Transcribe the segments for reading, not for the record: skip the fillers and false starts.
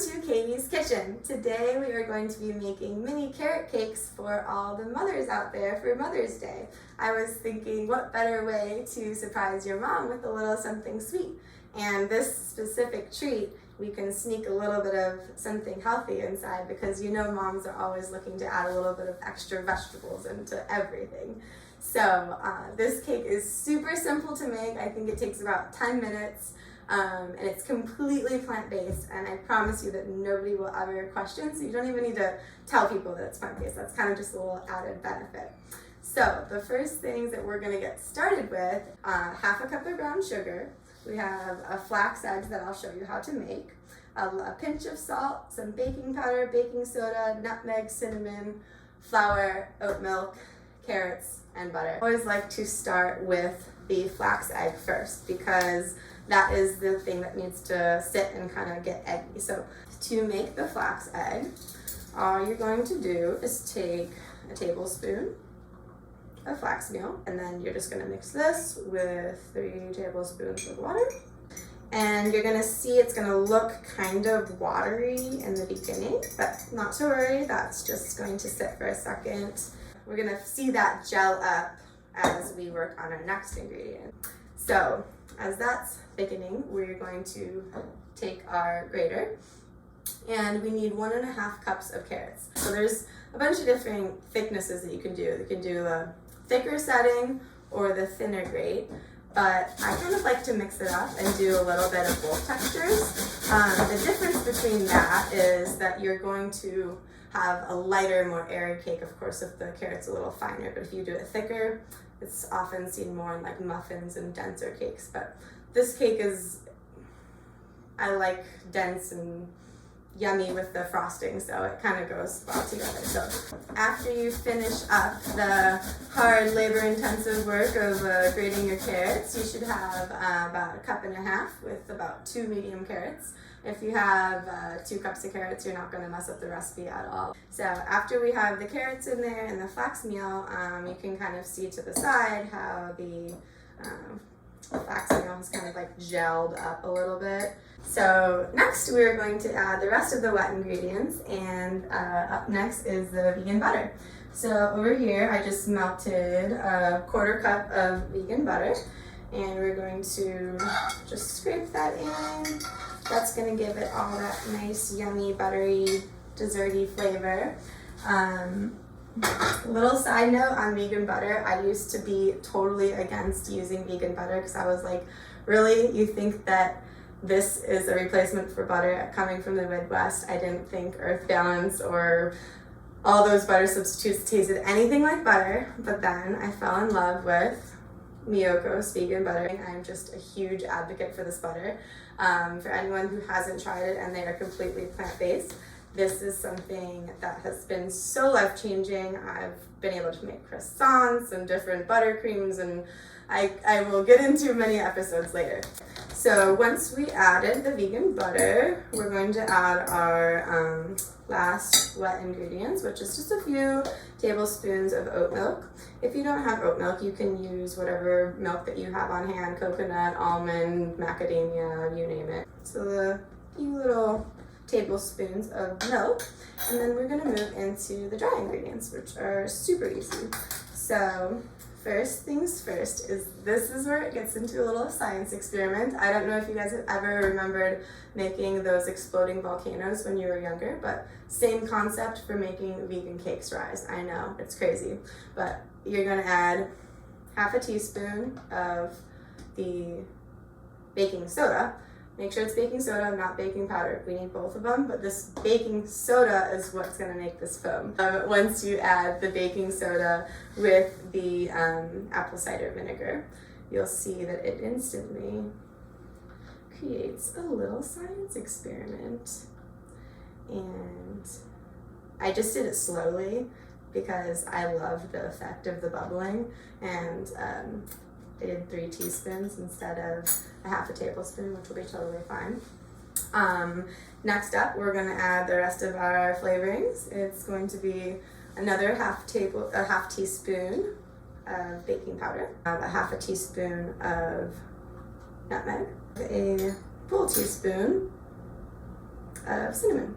to Katie's Kitchen. Today we are going to be making mini carrot cakes for all the mothers out there for Mother's Day. I was thinking, what better way to surprise your mom with a little something sweet? And this specific treat, we can sneak a little bit of something healthy inside, because you know moms are always looking to add a little bit of extra vegetables into everything. So this cake is super simple to make. I think it takes about 10 minutes. And it's completely plant-based, and I promise you that nobody will ever question, so you don't even need to tell people that it's plant-based. That's kind of just a little added benefit. So the first things that we're going to get started with, half a cup of brown sugar. We have a flax eggs that I'll show you how to make, a pinch of salt, some baking powder, baking soda, nutmeg, cinnamon, flour, oat milk, carrots, and butter. I always like to start with the flax egg first, because that is the thing that needs to sit and kind of get eggy. So to make the flax egg, all you're going to do is take a tablespoon of flax meal, and then you're just going to mix this with 3 tablespoons of water. And you're going to see it's going to look kind of watery in the beginning, but not to worry, that's just going to sit for a second. We're going to see that gel up as we work on our next ingredient. So as that's thickening, we're going to take our grater, and we need 1.5 cups of carrots. So there's a bunch of different thicknesses that you can do. You can do a thicker setting or the thinner grate, but I kind of like to mix it up and do a little bit of both textures. The difference between that is that you're going to have a lighter, more airy cake, of course, if the carrot's a little finer, but if you do it thicker, it's often seen more in like muffins and denser cakes. But this cake is, I like dense and yummy with the frosting, so it kind of goes well together. So after you finish up the hard, labor-intensive work of grating your carrots, you should have about 1.5 cups with about 2 medium carrots. If you have 2 cups of carrots, you're not going to mess up the recipe at all. So after we have the carrots in there and the flax meal, you can kind of see to the side how the flax meal has kind of like gelled up a little bit. So next we're going to add the rest of the wet ingredients, and up next is the vegan butter. So over here I just melted a 1/4 cup of vegan butter, and we're going to just scrape that in. That's going to give it all that nice, yummy, buttery, desserty flavor. Little side note on vegan butter, I used to be totally against using vegan butter, because I was like, really? You think that this is a replacement for butter? Coming from the Midwest, I didn't think Earth Balance or all those butter substitutes tasted anything like butter, but then I fell in love with Miyoko's vegan butter. I'm just a huge advocate for this butter. For anyone who hasn't tried it and they are completely plant-based, this is something that has been so life-changing. I've been able to make croissants and different buttercreams, and I will get into many episodes later. So once we added the vegan butter, we're going to add our last wet ingredients, which is just a few tablespoons of oat milk. If you don't have oat milk, you can use whatever milk that you have on hand, coconut, almond, macadamia, you name it. So a few little tablespoons of milk, and then we're going to move into the dry ingredients, which are super easy. So first things first is this is where it gets into a little science experiment. I don't know if you guys have ever remembered making those exploding volcanoes when you were younger, but same concept for making vegan cakes rise. I know, it's crazy, but you're going to add 1/2 teaspoon of the baking soda. Make sure it's baking soda, not baking powder. We need both of them, but this baking soda is what's going to make this foam. Once you add the baking soda with the apple cider vinegar, you'll see that it instantly creates a little science experiment. And I just did it slowly because I love the effect of the bubbling, and I did 3 teaspoons instead of 1/2 tablespoon, which will be totally fine. Next up, we're going to add the rest of our flavorings. It's going to be another 1/2 teaspoon of baking powder, 1/2 teaspoon of nutmeg, a full teaspoon of cinnamon.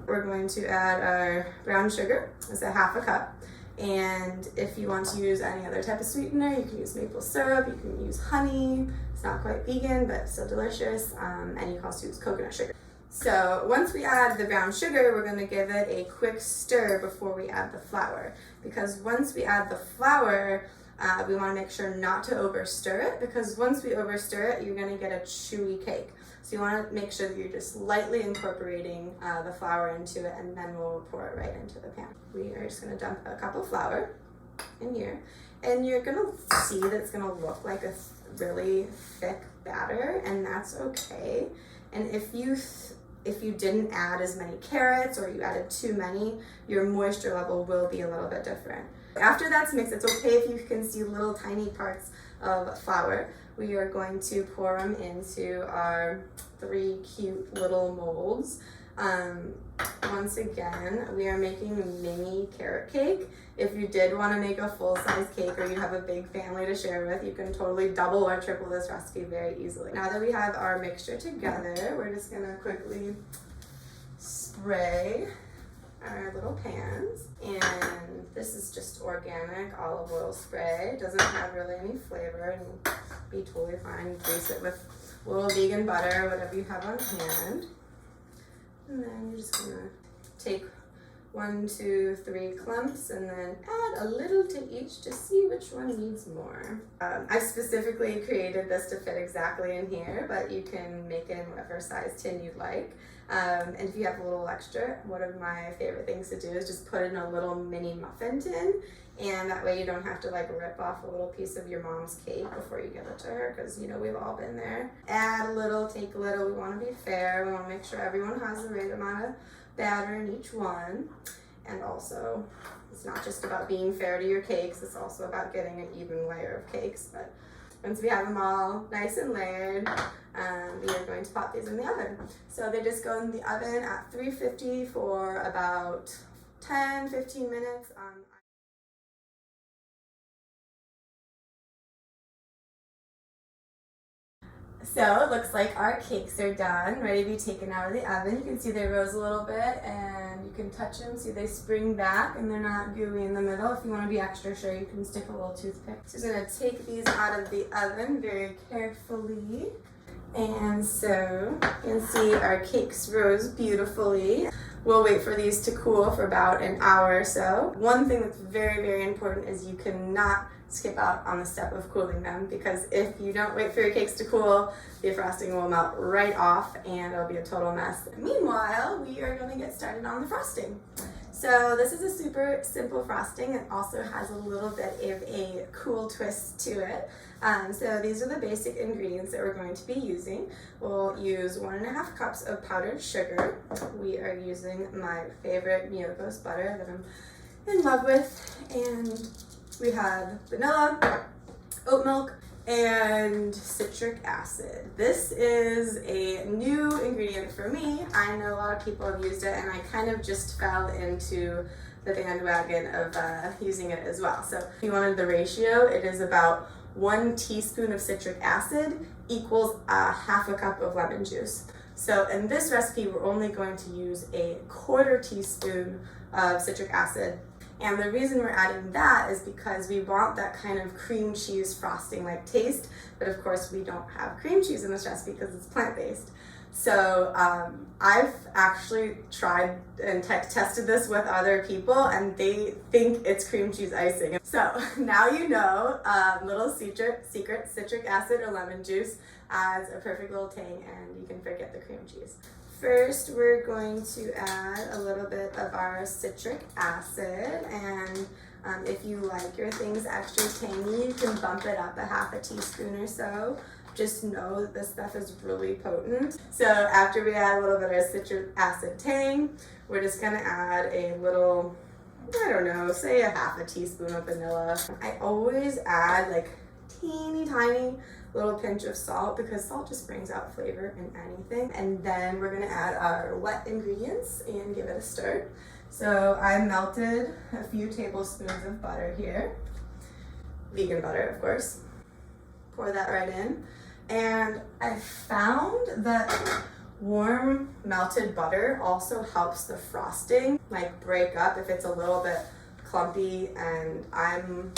We're going to add our brown sugar. It's a half a cup. And if you want to use any other type of sweetener, you can use maple syrup, you can use honey. It's not quite vegan, but still delicious. And you can also use coconut sugar. So once we add the brown sugar, we're going to give it a quick stir before we add the flour. Because once we add the flour, we want to make sure not to overstir it, because once we overstir it, you're going to get a chewy cake. So you want to make sure that you're just lightly incorporating the flour into it, and then we'll pour it right into the pan. We are just going to dump a cup of flour in here, and you're going to see that it's going to look like a really thick batter, and that's okay. And if you didn't add as many carrots, or you added too many, your moisture level will be a little bit different. After that's mixed, it's okay if you can see little tiny parts of flour. We are going to pour them into our 3 cute little molds. Once again, we are making a mini carrot cake. If you did want to make a full-size cake, or you have a big family to share with, you can totally double or triple this recipe very easily. Now that we have our mixture together, we're just going to quickly spray our little pans, and this is just organic olive oil spray. It doesn't have really any flavor, and will be totally fine. Grease it with a little vegan butter, whatever you have on hand. And then you're just gonna take 1, 2, 3 clumps, and then add a little to each to see which one needs more. I specifically created this to fit exactly in here, but you can make it in whatever size tin you'd like. And if you have a little extra, one of my favorite things to do is just put in a little mini muffin tin, and that way you don't have to like rip off a little piece of your mom's cake before you give it to her, because you know we've all been there. Add a little, take a little. We want to be fair. We want to make sure everyone has the right amount of batter in each one. And also, it's not just about being fair to your cakes, it's also about getting an even layer of cakes. But once we have them all nice and layered, we are going to pop these in the oven. So they just go in the oven at 350 for about 10-15 minutes. So it looks like our cakes are done, ready to be taken out of the oven. You can see they rose a little bit, and you can touch them, see they spring back and they're not gooey in the middle. If you want to be extra sure, you can stick a little toothpick. So I'm going to take these out of the oven very carefully. And so you can see our cakes rose beautifully. We'll wait for these to cool for about an hour or so. One thing that's very, very important is you cannot skip out on the step of cooling them, because if you don't wait for your cakes to cool, the frosting will melt right off and it'll be a total mess. Meanwhile, we are going to get started on the frosting. So this is a super simple frosting. It also has a little bit of a cool twist to it. So these are the basic ingredients that we're going to be using. We'll use 1.5 cups of powdered sugar. We are using my favorite Miyoko's butter that I'm in love with, and we have vanilla, oat milk, and citric acid. This is a new ingredient for me. I know a lot of people have used it, and I kind of just fell into the bandwagon of using it as well. So if you wanted the ratio, it is about 1 teaspoon of citric acid equals 1/2 cup of lemon juice. So in this recipe, we're only going to use 1/4 teaspoon of citric acid. And the reason we're adding that is because we want that kind of cream cheese frosting like taste, but of course we don't have cream cheese in this recipe because it's plant-based. So I've actually tried and tested this with other people, and they think it's cream cheese icing. So now you know, little secret citric acid or lemon juice adds a perfect little tang, and you can forget the cream cheese. First, we're going to add a little bit of our citric acid, and if you like your things extra tangy, you can bump it up 1/2 teaspoon or so. Just know that this stuff is really potent. So after we add a little bit of citric acid tang, we're just gonna add a little, I don't know, say 1/2 teaspoon of vanilla. I always add like teeny tiny little pinch of salt, because salt just brings out flavor in anything. And then we're gonna add our wet ingredients and give it a stir. So I melted a few tablespoons of butter here. Vegan butter, of course. Pour that right in. And I found that Warm melted butter also helps the frosting like break up if it's a little bit clumpy, and I'm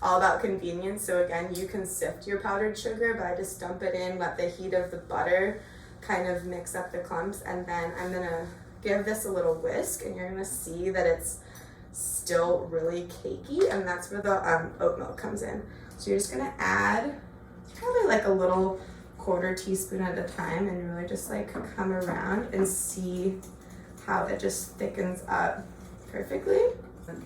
all about convenience, so again, you can sift your powdered sugar, but I just dump it in, let the heat of the butter kind of mix up the clumps, and then I'm gonna give this a little whisk, and you're gonna see that it's still really cakey, and that's where the oat milk comes in. So you're just gonna add probably like a little quarter teaspoon at a time, and really just like come around and see how it just thickens up perfectly.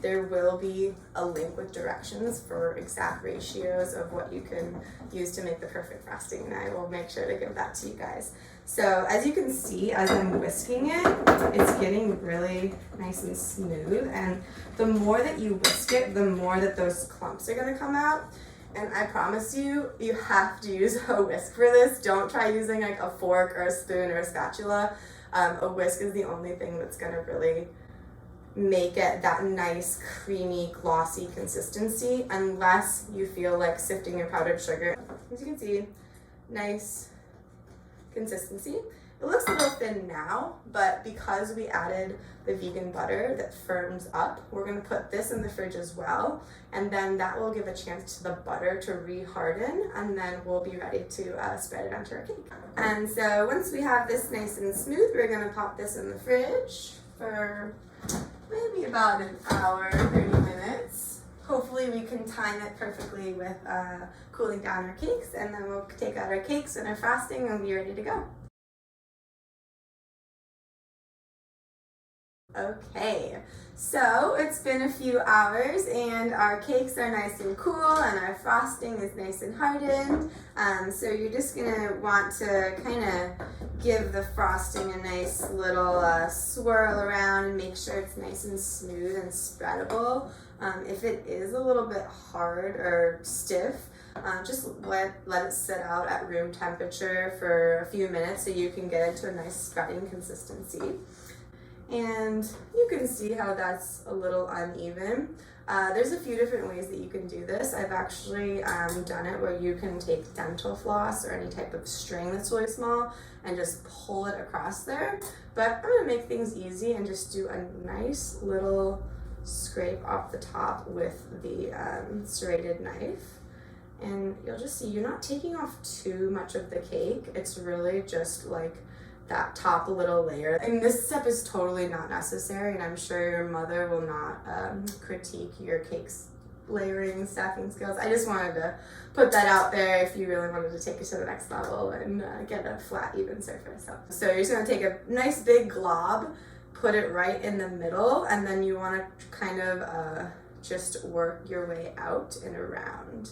There will be a link with directions for exact ratios of what you can use to make the perfect frosting, and I will make sure to give that to you guys. So as you can see, as I'm whisking it, it's getting really nice and smooth, and the more that you whisk it, the more that those clumps are gonna come out. And I promise you, you have to use a whisk for this. Don't try using like a fork or a spoon or a spatula. A whisk is the only thing that's gonna really make it that nice, creamy, glossy consistency, unless you feel like sifting your powdered sugar. As you can see, nice consistency. It looks a little thin now, but because we added the vegan butter that firms up, we're gonna put this in the fridge as well, and then that will give a chance to the butter to re-harden, and then we'll be ready to spread it onto our cake. And so once we have this nice and smooth, we're gonna pop this in the fridge for maybe about an hour, 30 minutes. Hopefully we can time it perfectly with cooling down our cakes, and then we'll take out our cakes and our frosting and be ready to go. Okay, so it's been a few hours and our cakes are nice and cool and our frosting is nice and hardened. So you're just gonna want to kind of give the frosting a nice little swirl around and make sure it's nice and smooth and spreadable. If it is a little bit hard or stiff, just let it sit out at room temperature for a few minutes so you can get into a nice spreading consistency. And you can see how that's a little uneven. There's a few different ways that you can do this. I've actually done it where you can take dental floss or any type of string that's really small and just pull it across there. But I'm gonna make things easy and just do a nice little scrape off the top with the serrated knife. And you'll just see you're not taking off too much of the cake. It's really just like that top little layer. And this step is totally not necessary, and I'm sure your mother will not critique your cake's layering, stacking skills. I just wanted to put that out there if you really wanted to take it to the next level and get a flat, even surface. So you're just gonna take a nice big glob, put it right in the middle, and then you wanna kind of just work your way out and around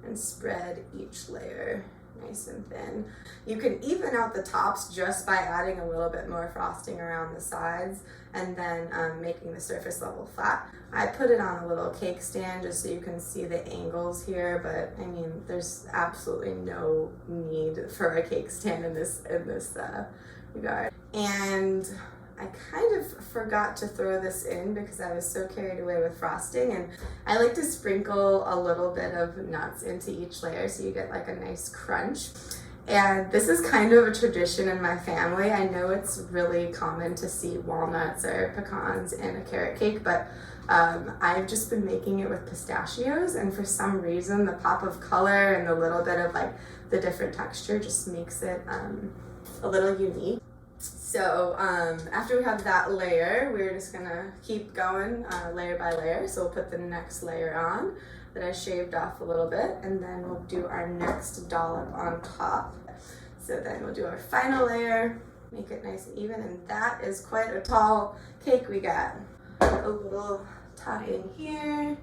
and spread each layer nice and thin. You can even out the tops just by adding a little bit more frosting around the sides and then making the surface level flat. I put it on a little cake stand just so you can see the angles here, but I mean, there's absolutely no need for a cake stand in this regard. And I kind of forgot to throw this in because I was so carried away with frosting, and I like to sprinkle a little bit of nuts into each layer so you get like a nice crunch. And this is kind of a tradition in my family. I know it's really common to see walnuts or pecans in a carrot cake, but I've just been making it with pistachios, and for some reason the pop of color and the little bit of like the different texture just makes it a little unique. So after we have that layer, we're just gonna keep going layer by layer. So we'll put the next layer on that I shaved off a little bit, and then we'll do our next dollop on top. So then we'll do our final layer, make it nice and even, and that is quite a tall cake we got. A little topping here.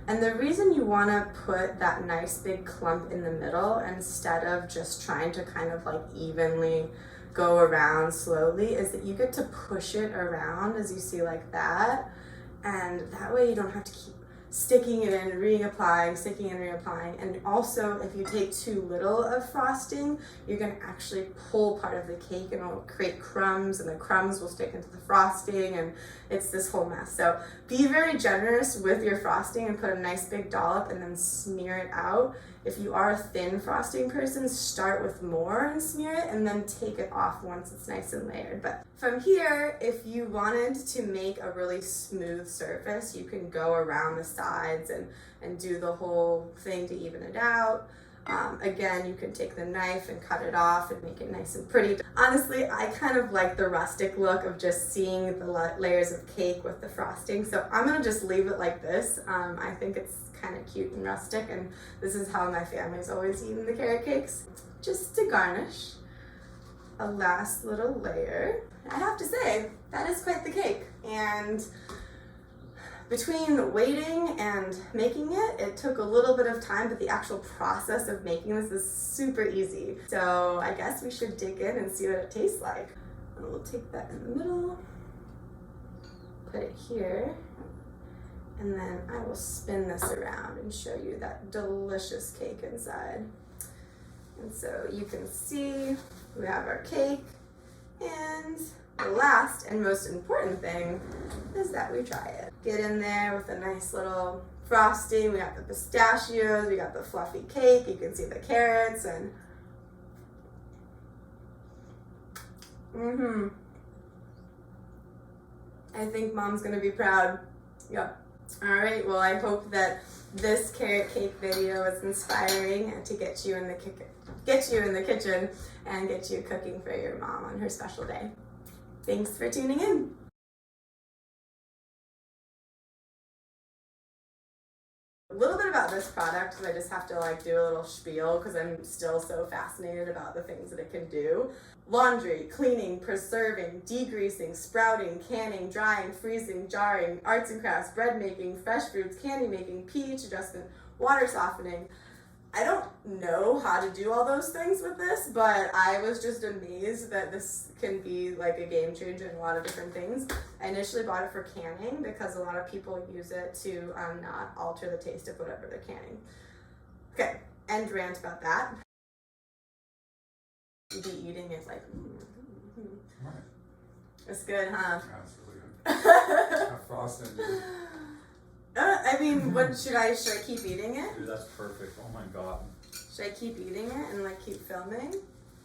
And the reason you wanna put that nice big clump in the middle instead of just trying to kind of like evenly go around slowly is that you get to push it around, as you see, like that, and that way you don't have to keep sticking it in, reapplying, sticking and reapplying. And also, if you take too little of frosting, you're gonna actually pull part of the cake and it'll create crumbs, and the crumbs will stick into the frosting, and it's this whole mess. So be very generous with your frosting and put a nice big dollop and then smear it out. if you are a thin frosting person, start with more and smear it, and then take it off once it's nice and layered. But from here, if you wanted to make a really smooth surface, you can go around the sides and do the whole thing to even it out. Again, you can take the knife and cut it off and make it nice and pretty. Honestly, I kind of like the rustic look of just seeing the layers of cake with the frosting, so I'm gonna just leave it like this. I think it's kind of cute and rustic, and this is how my family's always eaten the carrot cakes. Just to garnish, a last little layer. I have to say, that is quite the cake, and between waiting and making it, it took a little bit of time, but the actual process of making this is super easy. So I guess we should dig in and see what it tastes like. And we'll take that in the middle, put it here, and then I will spin this around and show you that delicious cake inside. And so you can see we have our cake, and the last and most important thing is that we try it. Get in there with a nice little frosting. We got the pistachios, we got the fluffy cake, you can see the carrots, and I think Mom's gonna be proud. Yep. All right, well, I hope that this carrot cake video is inspiring to get you in the kitchen and get you cooking for your mom on her special day. Thanks for tuning in. A little bit about this product, because I just have to like do a little spiel because I'm still so fascinated about the things that it can do. Laundry, cleaning, preserving, degreasing, sprouting, canning, drying, freezing, jarring, arts and crafts, bread making, fresh fruits, candy making, pH adjustment, water softening. I don't know how to do all those things with this, but I was just amazed that this can be like a game changer in a lot of different things. I initially bought it for canning because a lot of people use it to not alter the taste of whatever they're canning. Okay, end rant about that. You'd be eating it like, Right. It's good, huh? That's really good. Have frosting. I mean, should I keep eating it? Dude, that's perfect. Oh my god. Should I keep eating it and like keep filming?